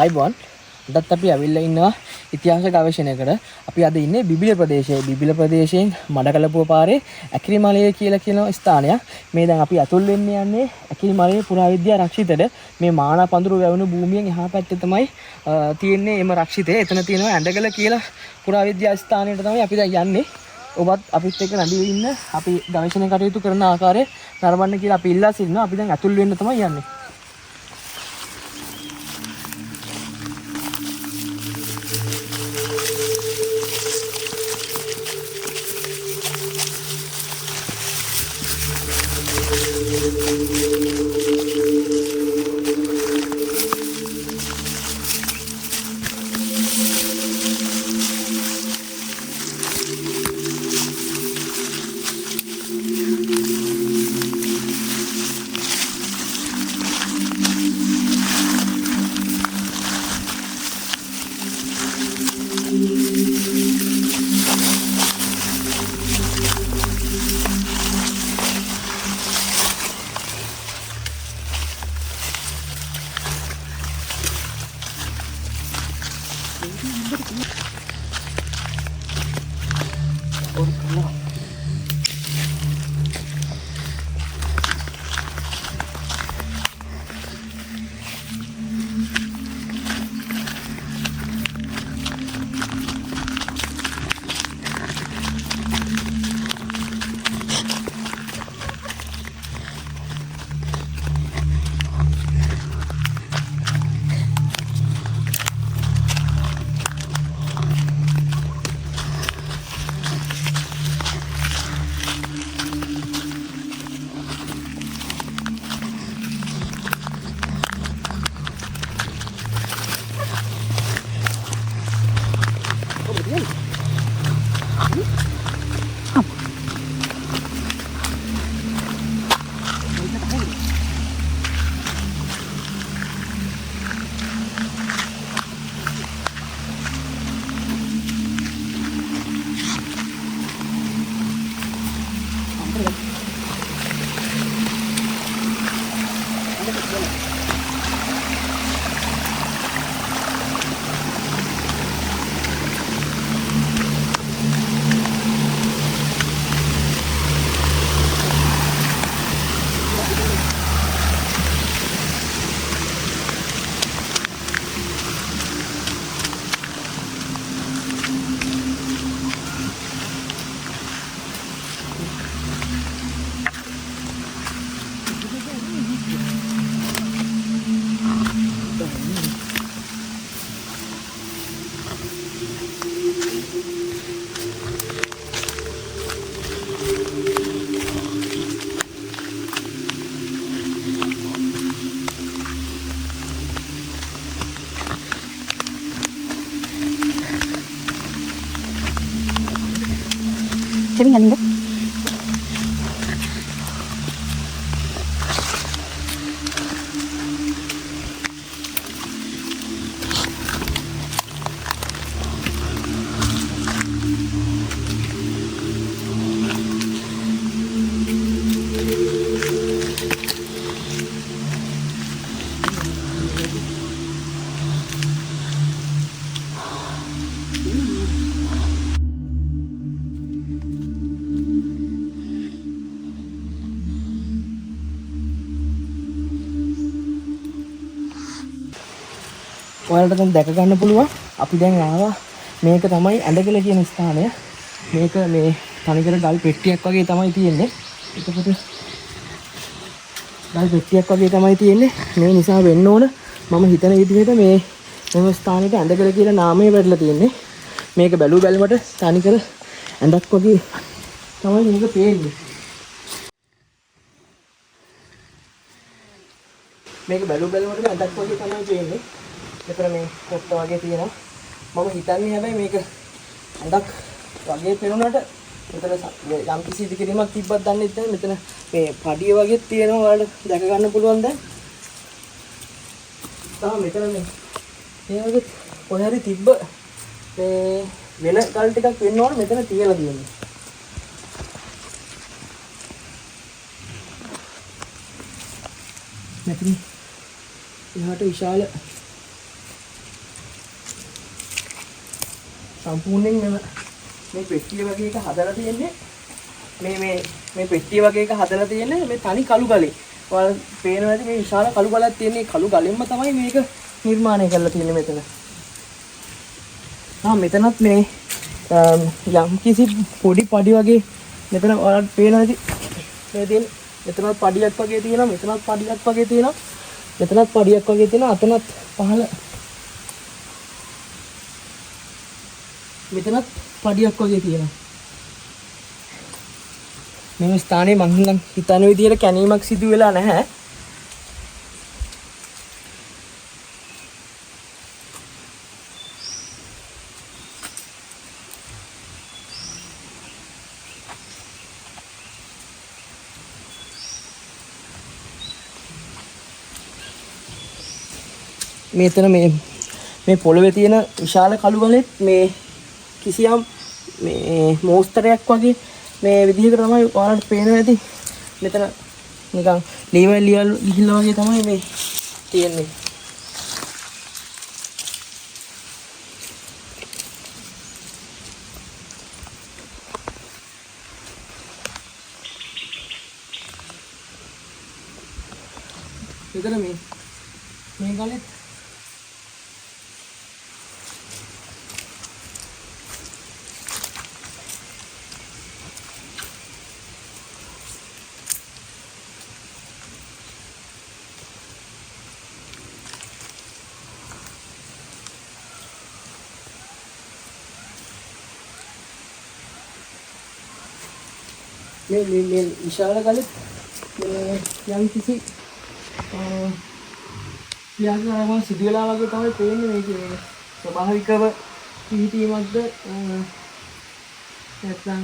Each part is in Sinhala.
ආයිබෝන් අදත් අපි ඇවිල්ලා ඉන්නවා ඉතිහාස ගවේෂණයකට. අපි අද ඉන්නේ බිබිල ප්‍රදේශයේ. බිබිල ප්‍රදේශයෙන් මඩකලපුව පාරේ ඇකිරිමලය කියලා කියන ස්ථානයක්. මේ දැන් අපි අතුල් වෙන්න යන්නේ ඇකිරිමලය පුරාවිද්‍යා රක්ෂිතයට. මේ මානා පඳුරු වැවුණු භූමියෙන් එහා පැත්තේ තමයි තියෙන්නේ එම රක්ෂිතය. එතන තියෙනවා ඇඳගල කියලා පුරාවිද්‍යා ස්ථානයට තමයි අපි දැන් යන්නේ. ඔබත් අපිත් එක්ක නැඹී ඉන්න අපි ගවේෂණ කටයුතු කරන ආකාරය නරඹන්න කියලා අපි ඉල්ලා සිටිනවා. අපි දැන් අතුල් වෙන්න තමයි යන්නේ. Cewek nggak ඔයාලට දැන් දැක ගන්න පුළුවන් අපි දැන් ආවා මේක තමයි ඇඳගල කියන ස්ථානය. මේක මේ තනිකර ගල් පෙට්ටියක් වගේ තමයි තියෙන්නේ. එතකොට ගල් පෙට්ටියක් වගේ තමයි තියෙන්නේ. මේ නිසා වෙන්න ඕන මම හිතන විදිහට මේ මෙම ස්ථානෙට ඇඳගල කියලා නාමය වැටලා තියෙන්නේ. මේක බැලු බැලමට තනිකර ඇඳක් වගේ තමයි මේක පේන්නේ. මේක බැලු බැලමට ඇඳක් වගේ තමයි පේන්නේ. මෙතන මේ කොට්ට වගේ තියෙනවා. මම හිතන්නේ හැබැයි මේක ඇඳක් වගේ පේනුනට මෙතන යම් කිසි ඉදිකිරීමක් තිබ්බත් දන්නේ නැහැ. මෙතන මේ පඩිය වගේ තියෙනවා ඔයාලට දැක ගන්න පුළුවන් දැන්. මෙතන මේ වගේ කොහේ හරි තිබ්බ මේ වෙන කල් ටිකක් වෙන්න ඕන මෙතන තියලා තියෙන්නේ. මෙතන එහාට විශාල සම්පූර්ණයෙන් මේ පෙට්ටිය වගේ එක හදලා තියෙන්නේ මේ පෙට්ටිය වගේ එක හදලා තියෙන්නේ මේ තනි කළු ගලේ. ඔයාලා පේනවා ඇති මේ විශාල කළු ගලක් තියෙන. මේ කළු ගලෙන්ම තමයි මේක නිර්මාණය කරලා තියෙන්නේ මෙතන. මෙතනත් මේ යම් කිසි පොඩි පඩි වගේ මෙතන ඔයාලට පේනවා ඇති. මේ තියෙන මෙතනත් පඩියක් වගේ තියෙනවා. මෙතනත් පඩියක් වගේ තියෙනවා. මෙතනත් පඩියක් වගේ තියෙනවා. අතනත් පහළ මෙතනත් පඩියක් වගේ තියෙනවා. මේ ස්ථානයේ මං හිතන විදිහට කැණීමක් සිදු වෙලා නැහැ. මෙතන මේ පොළවේ තියෙන විශාල කළු ගලෙත් මේ කිසියම් මේ මෝස්තරයක් වගේ මේ විදිහකට තමයි ඔයාලට පේනවා ඇති. මෙතන නිකන් ලීවල් ගිහිල්ලා වගේ තමයි මේ තියෙන්නේ. මෙතන මේ ගලෙත් මේ විශාල ගලෙත් යම් කිසි ක්‍රියාකාරකම් සිදු වෙලා වගේ තමයි පේන්නේ. මේකේ ස්වභාවිකව පිහිටීමක්ද නැත්නම්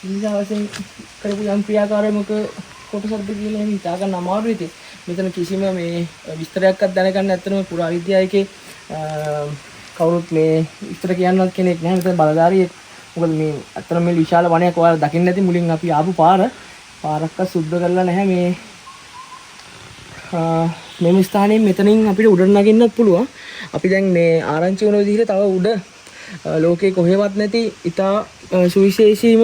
ඉන්දියාවෙන් කරපු යම් ක්‍රියාකාරයක කොටසක්ද කියලා එහෙම හිතා ගන්න අමාරුයි. ඉතින් මෙතන කිසිම මේ විස්තරයක්වත් දැනගන්න ඇත්තටම පුරාවිද්‍යාවේ කවුරුත් මේ විස්තර කියන්නවත් කෙනෙක් නැහැ. මෙතන බලධාරියෙක්. මොකද මේ අතන මේ විශාල වනයක් ඔයාලා දකින්න ඇති. මුලින් අපි ආපු පාරක්ක සුද්ධ කරලා නැහැ. මේ ස්ථානයේ මෙතනින් අපිට උඩට නගින්නත් පුළුවන්. අපි දැන් මේ ආරංචි වුණ විදිහට තව උඩ ලෝකේ කොහෙවත් නැති ඉතා සුවිශේෂීම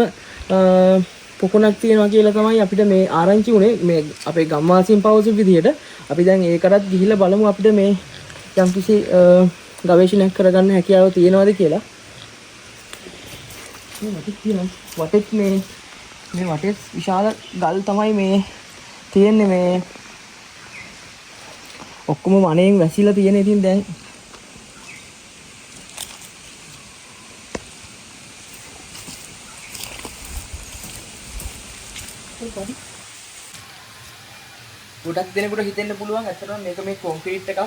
පොකුණක් තියෙනවා කියලා තමයි අපිට මේ ආරංචි වුණේ. මේ අපේ ගම්වාසීන් පවසපු විදිහට අපි දැන් ඒකටත් ගිහිල්ලා බලමු අපිට මේ යම්කිසි ගවේෂණයක් කරගන්න හැකියාව තියෙනවද කියලා. වටෙත් මේ වටෙත් විශාල ගල් තමයි මේ තියෙන්නේ. මේ ඔක්කොම වනයෙන් වැසිලා තියෙන. ඉතින් දැන් ගොඩක් දෙනෙකුට හිතෙන්න පුළුවන් ඇත්තටම මේක මේ කොන්ක්‍රීට් එකක්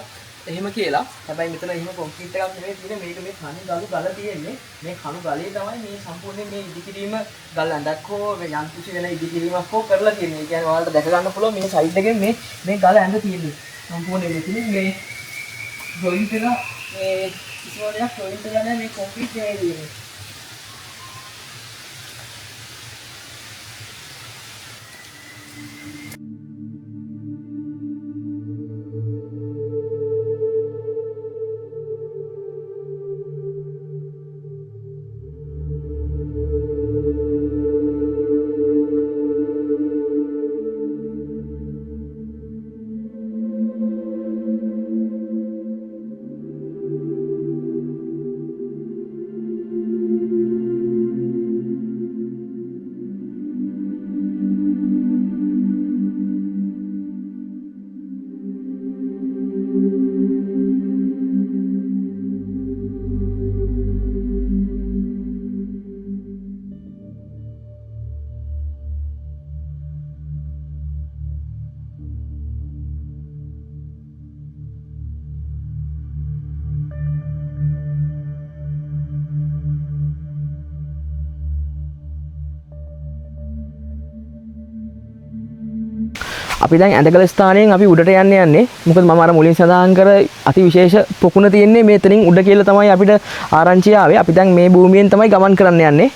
එහෙම කියලා. හැබැයි මෙතන එහෙම කොන්ක්‍රීට් එකක් නෙවෙයි තියෙන්නේ. මේක මේ කණු ගල තියෙන්නේ. මේ කණු ගලේ තමයි මේ සම්පූර්ණයෙන් මේ ඉදිකිරීම ගල් ඇඳක් හෝ යම් කිසි වෙන ඉදිකිරීමක් හෝ කරලා තියෙන්නේ. ඒ කියන්නේ ඔයාලට දැක ගන්න පුළුවන් මේ සයිඩ් එකෙන් මේ ගල ඇඳ තියෙන්නේ. සම්පූර්ණයෙන් මෙතන මේ ජොයින්ට් එක මේ ඉස්මෝලයක් ජොයින්ට් එක නැහැ. මේ කොන්ක්‍රීට් එකේ තියෙන්නේ. අපි දැන් ඇඳගල ස්ථානයෙන් අපි උඩට යන්නේ. මොකද මම අර මුලින් සඳහන් කර අති විශේෂ පොකුණ තියෙන්නේ මෙතනින් උඩ කියලා තමයි අපිට ආරංචිය ආවේ. අපි දැන් මේ භූමියෙන් තමයි ගමන් කරන්න යන්නේ.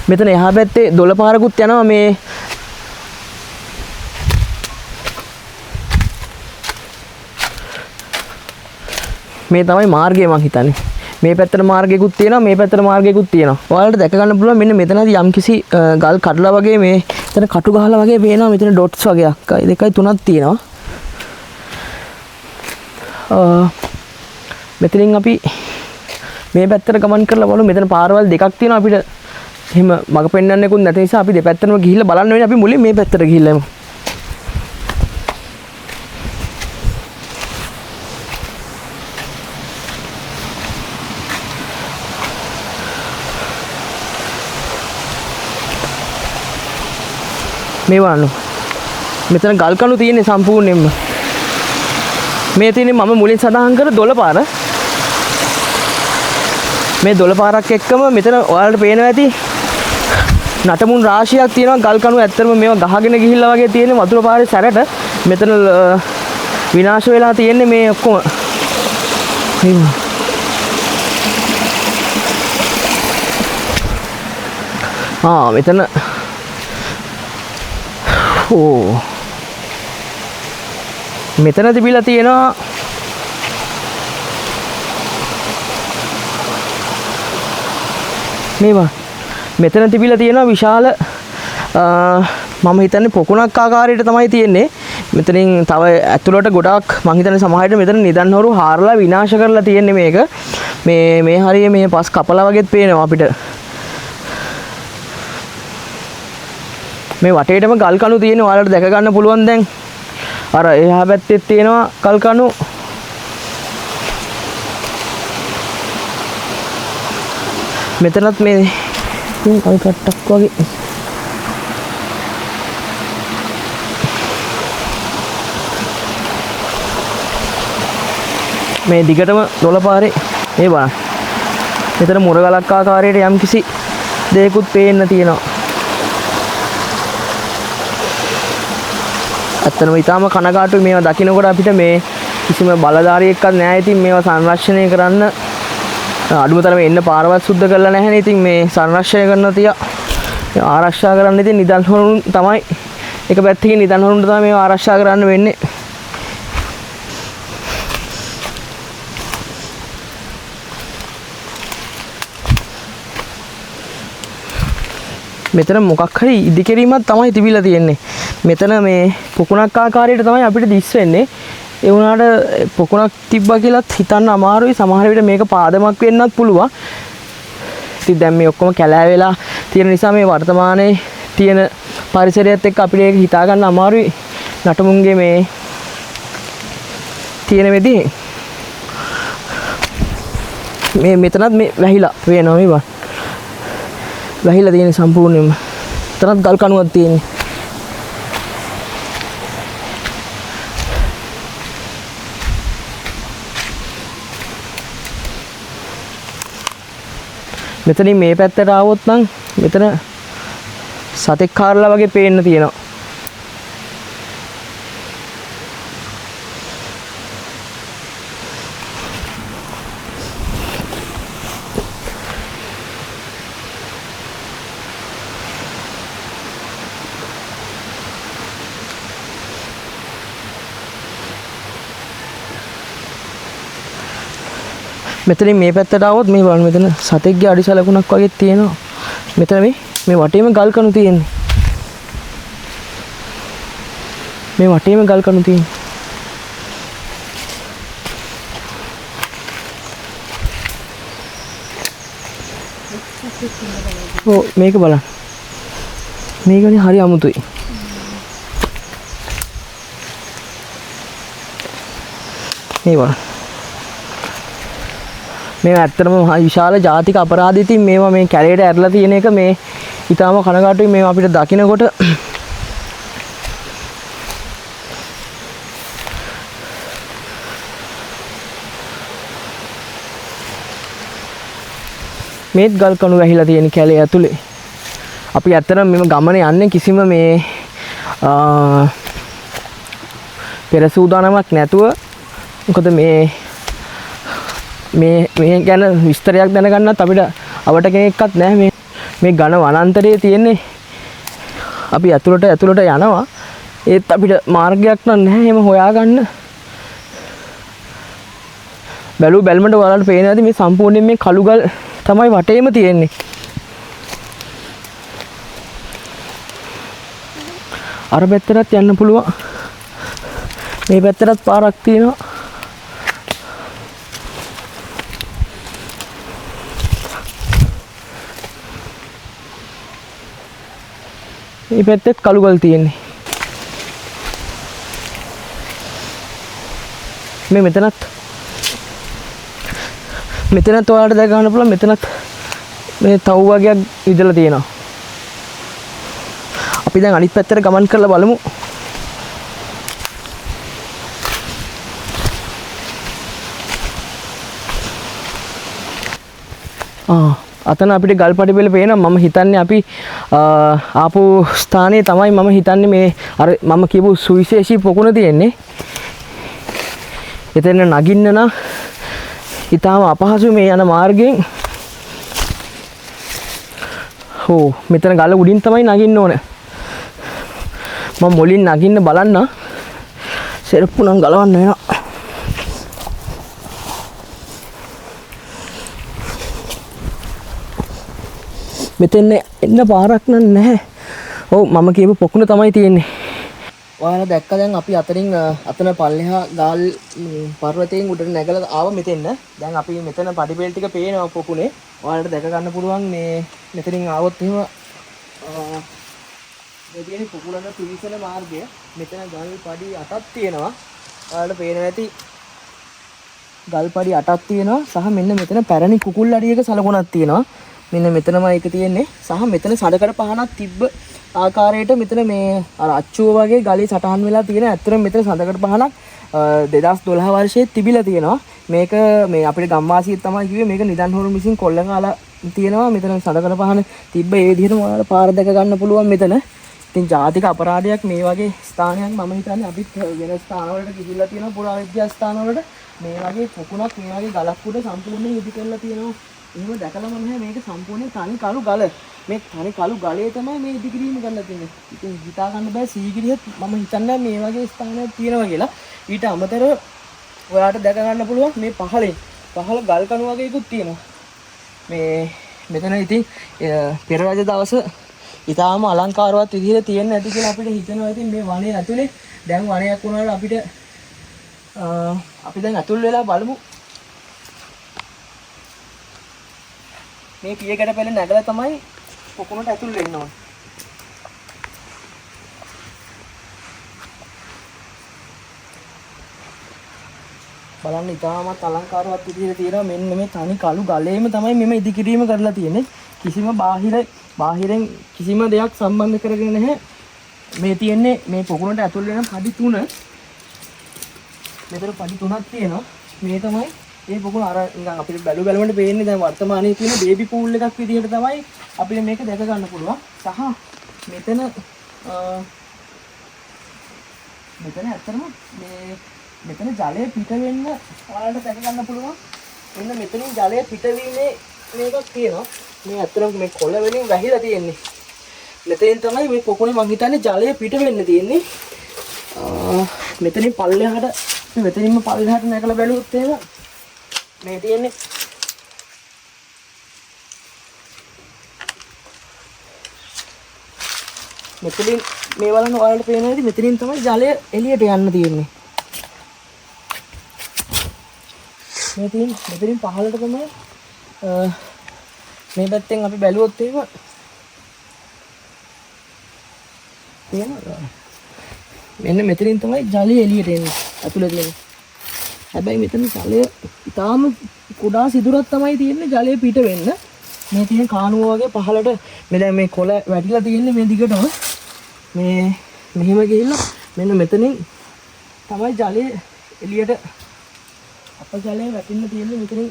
මෙතන එහා පැත්තේ දොළ පාරකුත් යනවා. මේ තමයි මාර්ගය මං හිතන්නේ. මේ පැත්තට මාර්ගයකුත් තියෙනවා මේ පැත්තට මාර්ගයකුත් තියෙනවා. ඔයාලට දැක ගන්න පුළුවන් මෙන්න මෙතනදී යම්කිසි ගල් කඩලා වගේ මේ එතන කටු ගහලා වගේ පේනවා මෙතන ඩොට්ස් වගේ 1 2 3ක් තියෙනවා. මෙතනින් අපි මේ පැත්තට ගමන් කරලා බලමු. මෙතන පාරවල් දෙකක් තියෙනවා අපිට එහෙම මග පෙන්වන්නෙකුත් නැති නිසා අපි දෙපැත්තටම ගිහිල්ලා බලන්න වෙන්නේ. අපි මුලින් මේ පැත්තට ගිහිල්ලා එමු. මේ වань මෙතන ගල් කණු තියෙන්නේ සම්පූර්ණයෙන්ම. මේ තියෙන්නේ මම මුලින් සඳහන් කර දොළ පාර. මේ දොළ පාරක් එක්කම මෙතන ඔයාලට පේනවා ඇති නටමුන් රාශියක් තියෙනවා ගල් කණු. ඇත්තටම මේවා ගහගෙන ගිහිල්ලා වගේ තියෙන්නේ වතුර පාරේ සැරට. මෙතන විනාශ වෙලා තියෙන්නේ මේ ඔක්කොම. මෙතන මෙතන තිබිලා තියෙනවා මේවා. මෙතන තිබිලා තියෙනවා විශාල මම හිතන්නේ පොකුණක් ආකාරයට තමයි තියෙන්නේ. මෙතනින් තව ඇතුළට ගොඩාක් මම හිතන්නේ සමහරවිට මෙතන නිදන් හොරු හාරලා විනාශ කරලා තියෙන්නේ මේක. මේ හරිය මේ පස් කපලා වගේත් පේනවා අපිට. මේ වටේටම ගල් කණු තියෙන ඔයාලට දැක ගන්න පුළුවන් දැන්. අර එහා පැත්තේ තියෙනවා ගල් කණු. මෙතනත් මේ කල් කට්ටක් වගේ. මේ දිගටම දොළ පාරේ මේ බලන්න. මෙතන මුරගලක් ආකාරයට යම්කිසි දෙයක්ත් පේන්න තියෙනවා. ඇත්තටම ඊටාම කනගාටුයි මේවා දකින්නකොට අපිට මේ කිසිම බලධාරියෙක්වත් නැහැ. ඉතින් මේවා සංරක්ෂණය කරන්න අඩුම තරමේ එන්න පාරවත් සුද්ධ කරලා නැහැනේ. ඉතින් මේ සංරක්ෂණය කරන තියා ආරක්ෂා කරන්න ඉතින් නිදන් හොරුන් තමයි එක පැත්තකින් නිදන් හොරුන්ට තමයි මේවා ආරක්ෂා කරන්න වෙන්නේ. මෙතන මොකක් හරි ඉදිකිරීමක් තමයි තිබිලා තියෙන්නේ. මෙතන මේ පොකුණක් ආකාරයට තමයි අපිට දිස් වෙන්නේ. ඒ වුණාට පොකුණක් තිබ්බා කියලාත් හිතන්න අමාරුයි. සමහර විට මේක පාදමක් වෙන්නත් පුළුවන්. ඉතින් දැන් මේ ඔක්කොම කැලෑ වෙලා තියෙන නිසා මේ වර්තමානයේ තියෙන පරිසරයත් එක්ක අපිට ඒක හිතා ගන්න අමාරුයි. නටමුන්ගේ මේ තියෙන වෙදී මේ මෙතනත් මේ වැහිලා වෙනවා මේ වැහිලා තියෙන සම්පූර්ණයෙන්ම. එතනත් ගල් කණුවක් තියෙන්නේ. මෙතනින් මේ පැත්තට ආවොත් නම් මෙතන සතෙක් කාරලා වගේ පේන්න තියෙනවා. මෙතනින් මේ පැත්තට આવොත් මේ බලන්න මෙතන සතෙක්ගේ අඩි සලකුණක් වගේ තියෙනවා. මෙතන මේ වටේම ගල් කණු තියෙන්නේ. මේ වටේම ගල් කණු තියෙන්නේ. මේක බලන්න. මේකනේ හරි අමුතුයි. මේ බලන්න. මේ ඇත්තටම විශාල ජාතික අපරාධ. ඉතින් මේවා මේ කැලේට ඇරලා තියෙන එක මේ ඊටාම කනගාටුයි මේවා අපිට දකින්නකොට. මේත් ගල් කණු වැහිලා තියෙන කැලේ ඇතුලේ. අපි ඇත්තටම මෙම ගමනේ යන්නේ කිසිම මේ පෙර සූදානමක් නැතුව. මොකද මේ ගැන විස්තරයක් දැනගන්නත් අපිට අවට කෙනෙක්වත් නැහැ. මේ ඝන වනාන්තරයේ තියෙන්නේ. අපි ඇතුළට යනවා. ඒත් අපිට මාර්ගයක් නැහැ එහෙම හොයාගන්න. බැලුමට ඔයාලට පේනවා ඇති මේ සම්පූර්ණයෙන් මේ කළු ගල් තමයි වටේම තියෙන්නේ. අර පැත්තටත් යන්න පුළුවන්. මේ පැත්තටත් පාරක් තියෙනවා. මේ පැත්තෙත් කළු ගල් තියෙන්නේ. මේ මෙතනත් ඔයාලට දැක ගන්න පුළුවන්. මෙතනත් මේ තව් වගේක් ඉදලා තියෙනවා. අපි දැන් අනිත් පැත්තට ගමන් කරලා බලමු. අතන අපිට ගල් පඩිපෙළ පේනවා. මම හිතන්නේ අපි ආපු ස්ථානයේ තමයි මම හිතන්නේ මේ අර මම කියපු සුවිශේෂී පොකුණ තියෙන්නේ. එතන නගින්න නම් ඊටාම අපහසු මේ යන මාර්ගයෙන්. මෙතන ගල උඩින් තමයි නගින්න ඕනේ. මම මුලින් නගින්න බලන්න. සෙරප්පු නම් ගලවන්න වෙනවා. මෙතෙන් එන්න පාරක් නැහැ. මම කියපු පොකුණ තමයි තියෙන්නේ. ඔයාලා දැක්ක දැන් අපි අතරින් අතන පල්ලෙහා ගාල් පර්වතයෙන් උඩට නැගලා ආව මෙතෙන්න. දැන් අපි මෙතන පඩිපෙළ ටික පේනවා පොකුණේ. ඔයාලට දැක ගන්න පුළුවන් මේ මෙතනින් ආවොත් එහෙම මේ තියෙන පොකුණට පිවිසෙන මාර්ගය. මෙතන ගල් පඩි 8ක් තියෙනවා. ඔයාලට පේනවා ඇති ගල් පඩි 8ක් තියෙනවා සහ මෙන්න මෙතන පැරණි කුකුල් අඩියක සලකුණක් තියෙනවා. මෙන්න මෙතනමයි ඒක තියෙන්නේ. සහ මෙතන සඩකඩ පහනක් තිබ්බ ආකාරයට මෙතන මේ අර අච්චුව වගේ ගලේ සටහන් වෙලා තියෙන. ඇත්තටම මෙතන සඳකඩ පහනක් 2012 වර්ෂයේ තිබිලා තියෙනවා. මේක මේ අපේ ගම්වාසියෙක් තමයි කිව්වේ මේක නිදන් හොරු විසින් කොල්ල කාලා තියෙනවා. මෙතන සඳකඩ පහන තිබ්බ ඒ විදිහටම ඔයාලා පාර දැක ගන්න පුළුවන් මෙතන. ඉතින් ජාතික අපරාධයක් මේ වගේ ස්ථානයක් මම හිතන්නේ අපිත් වෙන ස්ථානවලට ගිහිල්ලා තියෙනවා. පුරාවිද්‍යා ස්ථානවලට මේ වගේ පොකුණක් මේ වගේ ගලක් උඩ සම්පූර්ණයෙන් ඉදි කරලා තියෙනවා. එහෙම දැකලාම නැහැ මේක සම්පූර්ණයෙන් තනි කළු ගල. මේ තනි කළු ගලේ තමයි මේ ඉදි කිරීම කරලා තියෙන්නේ. ඉතින් හිතා ගන්න බෑ සීගිරියත් මම හිතන්නේ මේ වගේ ස්ථානයක් තියෙනවා කියලා. ඊට අමතරව ඔයාලට දැක ගන්න පුළුවන් මේ පහළ ගල් කණු වගේකුත් තියෙනවා. මේ මෙතන ඉතින් පෙර රජ දවස ඊටාම අලංකාරවත් විදිහට තියෙන්න ඇති කියලා අපිට හිතෙනවා. ඉතින් මේ වනයේ ඇතුලේ දැන් වනයක් වුණාට අපිට අපි දැන් ඇතුල් වෙලා බලමු. මේ පියකට පෙළ නැගලා තමයි පොකුණට ඇතුල් වෙන්න ඕනේ. බලන්න ඉතාමත් අලංකාරවත් විදිහට තියෙනවා. මෙන්න මේ තනි කළු ගලේම තමයි මෙම ඉදිකිරීම කරලා තියෙන්නේ. කිසිම බාහිරෙන් කිසිම දෙයක් සම්බන්ධ කරගෙන නැහැ. මේ තියෙන්නේ මේ පොකුණට ඇතුල් වෙන පඩි 3. මෙතන පඩි 3ක් තියෙනවා. මේ තමයි මේ පොකුණ අර නිකන් අපිට බැලුමට පේන්නේ දැන් වර්තමානයේ තියෙන බේබි පූල් එකක් විදිහට තමයි අපිට මේක දැක ගන්න පුළුවන්. සහ මෙතන ඇත්තටම මෙතන ජලය පිට වෙන්න ඔයාලට දැක ගන්න පුළුවන්. මෙන්න මෙතනින් ජලය පිටවීමේ මේකක් තියෙනවා. මේ ඇත්තටම මේ කොළ වලින් වැහිලා තියෙන්නේ. මෙතනින් තමයි මේ පොකුණේ මං හිතන්නේ ජලය පිට වෙන්න තියෙන්නේ. මෙතනින් පල්ලෙහාට මෙතනින්ම පල්ලෙහාට නැගලා බැලුවොත් එහෙම මේ තියෙන්නේ මෙතනින් මේ බලන්න ඔයාලට පේනවා ඇති මෙතනින් තමයි ජලය එළියට යන්න තියෙන්නේ. මෙතනින් පහළට තමයි මේ පැත්තෙන් අපි බැලුවොත් එහෙම තියෙනවා. මෙන්න මෙතනින් තමයි ජලය එළියට එන්නේ ඇතුළේ තියෙන්නේ. හැබැයි මෙතන ජලය ඉතාම කුඩා සිදුරක් තමයි තියෙන්නේ ජලය පිට වෙන්න. මේ තියෙන කානුව වගේ පහළට මේ දැන් මේ කොළ වැටිලා තියෙන්නේ මේ දිගටම. මේ මෙහෙම ගිහිල්ලා මෙන්න මෙතනින් තමයි ජලය එළියට අපජලය වැටෙන්න තියෙන්නේ මෙතනින්.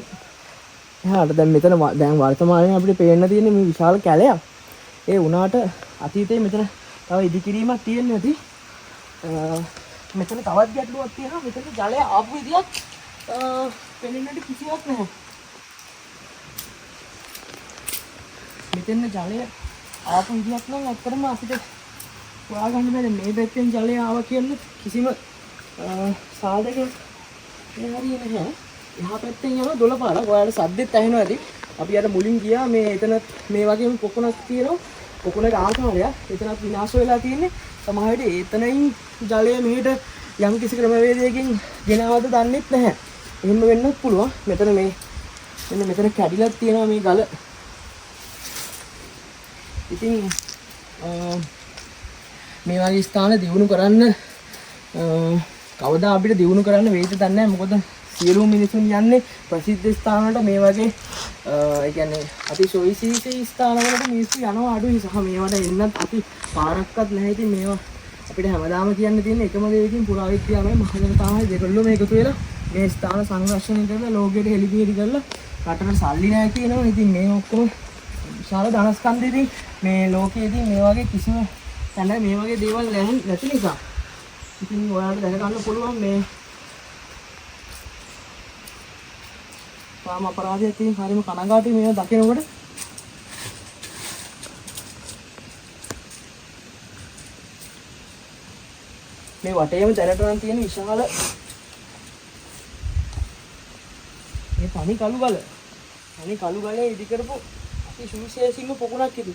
එහාට දැන් මෙතන දැන් වර්තමානයේ අපිට පේන්න තියෙන්නේ මේ විශාල කැලයක්. ඒ වුණාට අතීතයේ මෙතන තව ඉදිකිරීමක් තියෙන්නේ නැති. මෙතන තවත් ගැටලුවක් තියෙනවා. මෙතන ජලය ආපු විදියක් පෙනෙන්නට කිසිවක් නැහැ. මෙතන ජලය ආපු විදියක් නම් ඇත්තටම අපිට හොයාගන්න බැහැ. මේ පැත්තෙන් ජලය ආවා කියන කිසිම සාධකයක් හරිය නැහැ. එහා පැත්තෙන් යනවා දොළ පාරක්. ඔයාලට සද්දෙත් ඇහෙනවා ඇති. අපි අර මුලින් ගියා මේ එතනත් මේ වගේම පොකුණක් තියෙනවා. පොකුණක ආකාරයක්. එතනත් විනාශ වෙලා තියෙන්නේ. සමහර විට එතනින් ජලය මෙහෙට යම් කිසි ක්‍රමවේදයකින් ගෙනවද දන්නෙත් නැහැ. එහෙම වෙන්නත් පුළුවන්. මෙතන මේ මෙන්න මෙතන කැඩිලා තියෙනවා මේ ගල. ඉතින් මේ වගේ ස්ථාන දියුණු කරන්න කවදා අපිට දියුණු කරන්න වෙයිද දන්නේ නැහැ. මොකද සියලුම මිනිසුන් යන්නේ ප්‍රසිද්ධ ස්ථාන වලට මේ වගේ ඒ කියන්නේ අතිශෝයිසී ස්ථාන වලට මිනිස්සු යනවා අඩුයි. සහ මේවට එන්නත් අපි පාරක්වත් නැහැ. ඉතින් මේවා අපිට හැමදාම කියන්න තියෙන එකම දේ ඉතින් පුරාවිද්‍යාවයි මහජනතාවයි දෙකොල්ලම එකතු වෙලා මේ ස්ථාන සංරක්ෂණය කරලා ලෝකෙට හෙළිපිහෙළි කරලා රටට සල්ලි නැහැ කියනවා. ඉතින් මේ ඔක්කොම විශාල ධනස්කන්ධ ඉතින් මේ ලෝකයේදී මේ වගේ කිසිම තැන මේ වගේ දේවල් නැති නිසා ඉතින් ඔයාලට දැක ගන්න පුළුවන් මේ තාම අපරාධයක් තියෙන හරියම කනගාටුයි මේවා දකිනකොට. මේ වටේම දැනට නම් තියෙන විශාල මේ පණි කළු ගල ඉදි කරපු අති සුවිශේෂීම පොකුණක් ඉදි.